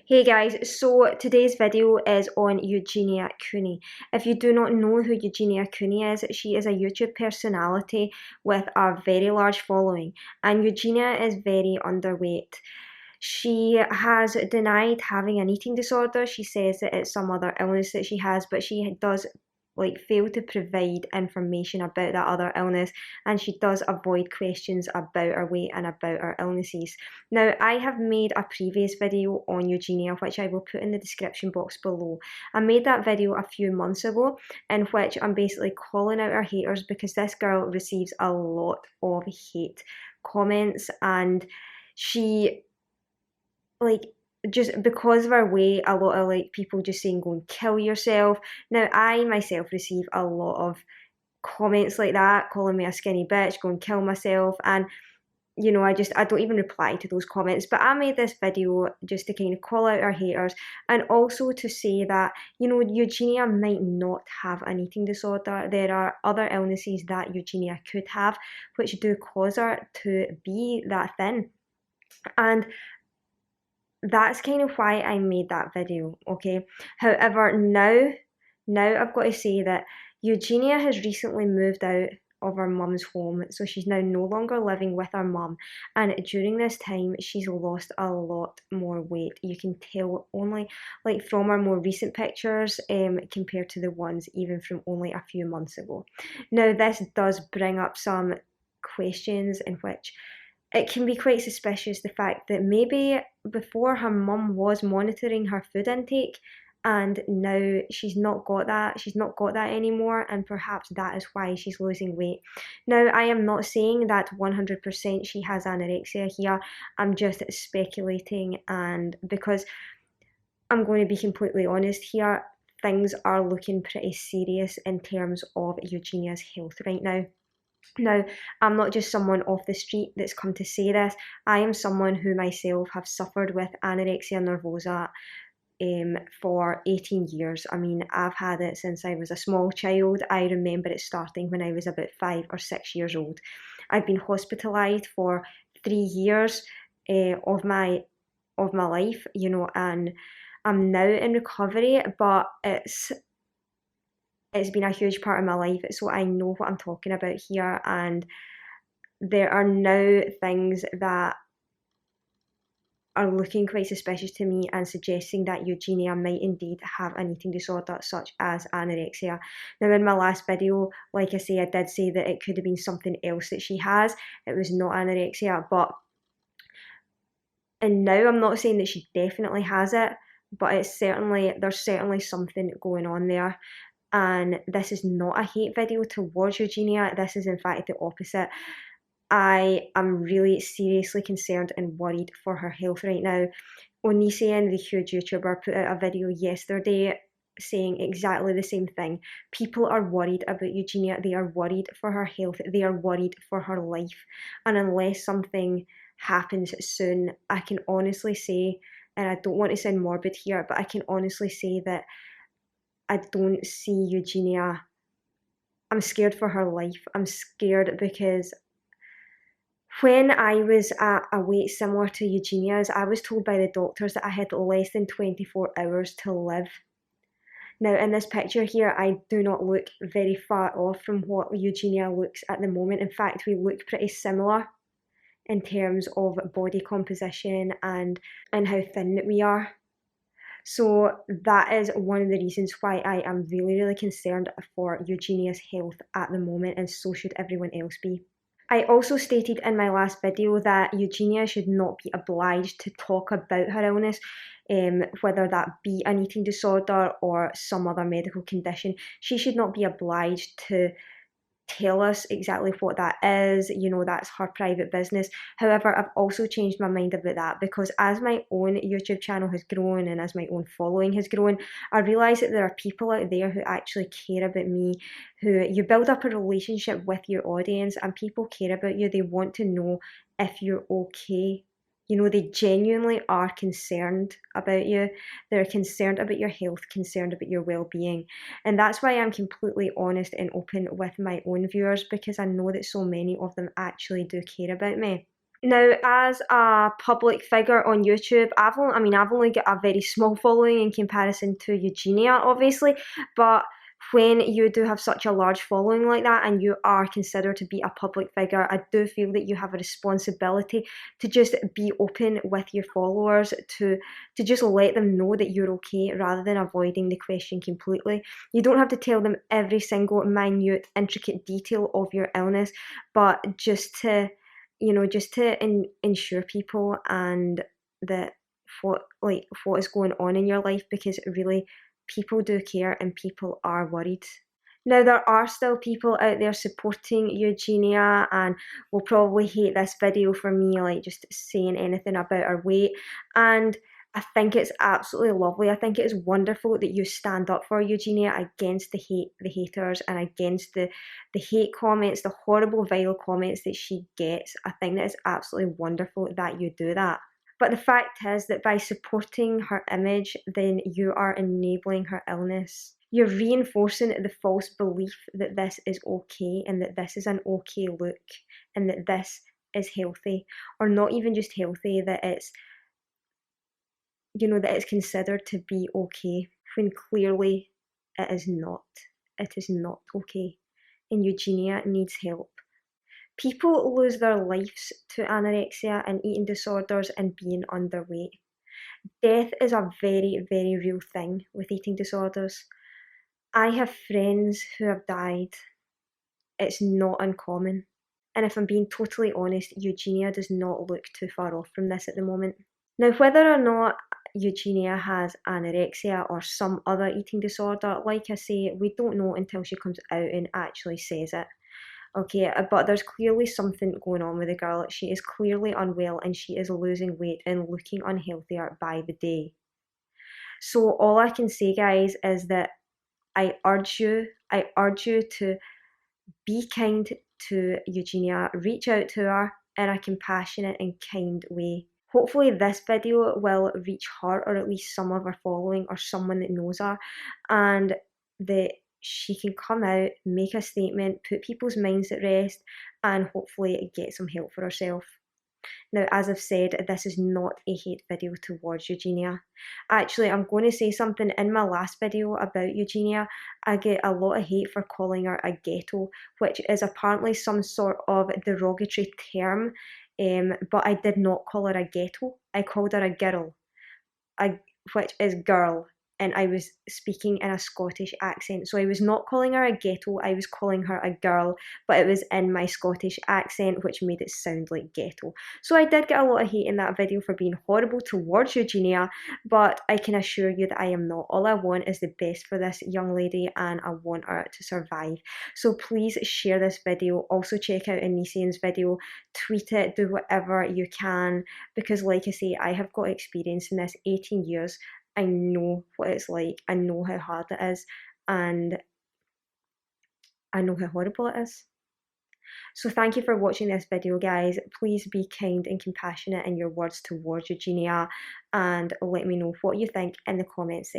Hey guys, so today's video is on Eugenia Cooney. If you do not know who Eugenia Cooney is, she is a YouTube personality with a very large following, and Eugenia is very underweight. She has denied having an eating disorder. She says that it's some other illness that she has, but she does fail to provide information about that other illness, and she does avoid questions about her weight and about her illnesses. Now, I have made a previous video on Eugenia, which I will put in the description box below. I made that video a few months ago, in which I'm basically calling out her haters because this girl receives a lot of hate comments, and she just because of our weight, a lot of people just saying go and kill yourself. Now I myself receive a lot of comments like that, calling me a skinny bitch, go and kill myself, and I don't even reply to those comments. But I made this video just to kind of call out our haters, and also to say that Eugenia might not have an eating disorder. There are other illnesses that Eugenia could have which do cause her to be that thin, and that's kind of why I made that video, okay? However, now I've got to say that Eugenia has recently moved out of her mum's home, so she's now no longer living with her mum, and during this time she's lost a lot more weight. You can tell only from her more recent pictures compared to the ones even from only a few months ago. Now this does bring up some questions in which it can be quite suspicious, the fact that maybe before her mum was monitoring her food intake, and now she's not got that anymore, and perhaps that is why she's losing weight. Now, I am not saying that 100% she has anorexia here. I'm just speculating, and because I'm going to be completely honest here, things are looking pretty serious in terms of Eugenia's health right now. Now, I'm not just someone off the street that's come to say this. I am someone who myself have suffered with anorexia nervosa for 18 years. I mean, I've had it since I was a small child. I remember it starting when I was about 5 or 6 years old. I've been hospitalised for 3 years of my life, and I'm now in recovery, but it's been a huge part of my life, so I know what I'm talking about here, and there are now things that are looking quite suspicious to me and suggesting that Eugenia might indeed have an eating disorder such as anorexia. Now, in my last video, like I say, I did say that it could have been something else that she has. It was not anorexia, and now I'm not saying that she definitely has it, but there's certainly something going on there. And this is not a hate video towards Eugenia. This is in fact the opposite. I am really seriously concerned and worried for her health right now. Onision, the huge YouTuber, put out a video yesterday saying exactly the same thing. People are worried about Eugenia. They are worried for her health. They are worried for her life. And unless something happens soon, I can honestly say, and I don't want to sound morbid here, but I can honestly say that I don't see Eugenia. I'm scared for her life. I'm scared because when I was at a weight similar to Eugenia's, I was told by the doctors that I had less than 24 hours to live. Now, in this picture here, I do not look very far off from what Eugenia looks at the moment. In fact, we look pretty similar in terms of body composition and how thin we are. So that is one of the reasons why I am really, really concerned for Eugenia's health at the moment, and so should everyone else be. I also stated in my last video that Eugenia should not be obliged to talk about her illness, whether that be an eating disorder or some other medical condition. She should not be obliged to tell us exactly what that is. That's her private business. However, I've also changed my mind about that, because as my own YouTube channel has grown and as my own following has grown, I realise that there are people out there who actually care about me, who you build up a relationship with your audience, and people care about you. They want to know if you're okay. They genuinely are concerned about you. They're concerned about your health, concerned about your well-being. And that's why I'm completely honest and open with my own viewers, because I know that so many of them actually do care about me. Now, as a public figure on YouTube, I've only got a very small following in comparison to Eugenia, obviously, but when you do have such a large following like that and you are considered to be a public figure, I do feel that you have a responsibility to just be open with your followers, to just let them know that you're okay rather than avoiding the question completely. You don't have to tell them every single minute, intricate detail of your illness, but just to ensure people and that what is going on in your life, because really people do care and people are worried. Now, there are still people out there supporting Eugenia and will probably hate this video for me, like, just saying anything about her weight. And I think it's absolutely lovely. I think it is wonderful that you stand up for Eugenia against the haters, and against the hate comments, the horrible, vile comments that she gets. I think that is absolutely wonderful that you do that. But the fact is that by supporting her image, then you are enabling her illness. You're reinforcing the false belief that this is okay, and that this is an okay look, and that this is healthy, or not even just healthy, that it's considered to be okay, when clearly it is not. It is not okay. And Eugenia needs help. People lose their lives to anorexia and eating disorders and being underweight. Death is a very, very real thing with eating disorders. I have friends who have died. It's not uncommon. And if I'm being totally honest, Eugenia does not look too far off from this at the moment. Now, whether or not Eugenia has anorexia or some other eating disorder, like I say, we don't know until she comes out and actually says it. Okay, but there's clearly something going on with the girl. She is clearly unwell and she is losing weight and looking unhealthier by the day. So all I can say, guys, is that I urge you to be kind to Eugenia. Reach out to her in a compassionate and kind way. Hopefully this video will reach her, or at least some of her following, or someone that knows her, and that she can come out, make a statement, put people's minds at rest, and hopefully get some help for herself. Now, as I've said, this is not a hate video towards Eugenia. Actually, I'm going to say something. In my last video about Eugenia, I get a lot of hate for calling her a ghetto, which is apparently some sort of derogatory term, but I did not call her a ghetto. I called her a girl, which is girl, and I was speaking in a Scottish accent. So I was not calling her a ghetto, I was calling her a girl, but it was in my Scottish accent, which made it sound like ghetto. So I did get a lot of hate in that video for being horrible towards Eugenia, but I can assure you that I am not. All I want is the best for this young lady, and I want her to survive. So please share this video. Also check out Anisian's video, tweet it, do whatever you can, because like I say, I have got experience in this, 18 years. I know what it's like. I know how hard it is, and I know how horrible it is. So thank you for watching this video, guys. Please be kind and compassionate in your words towards Eugenia, and let me know what you think in the comments section.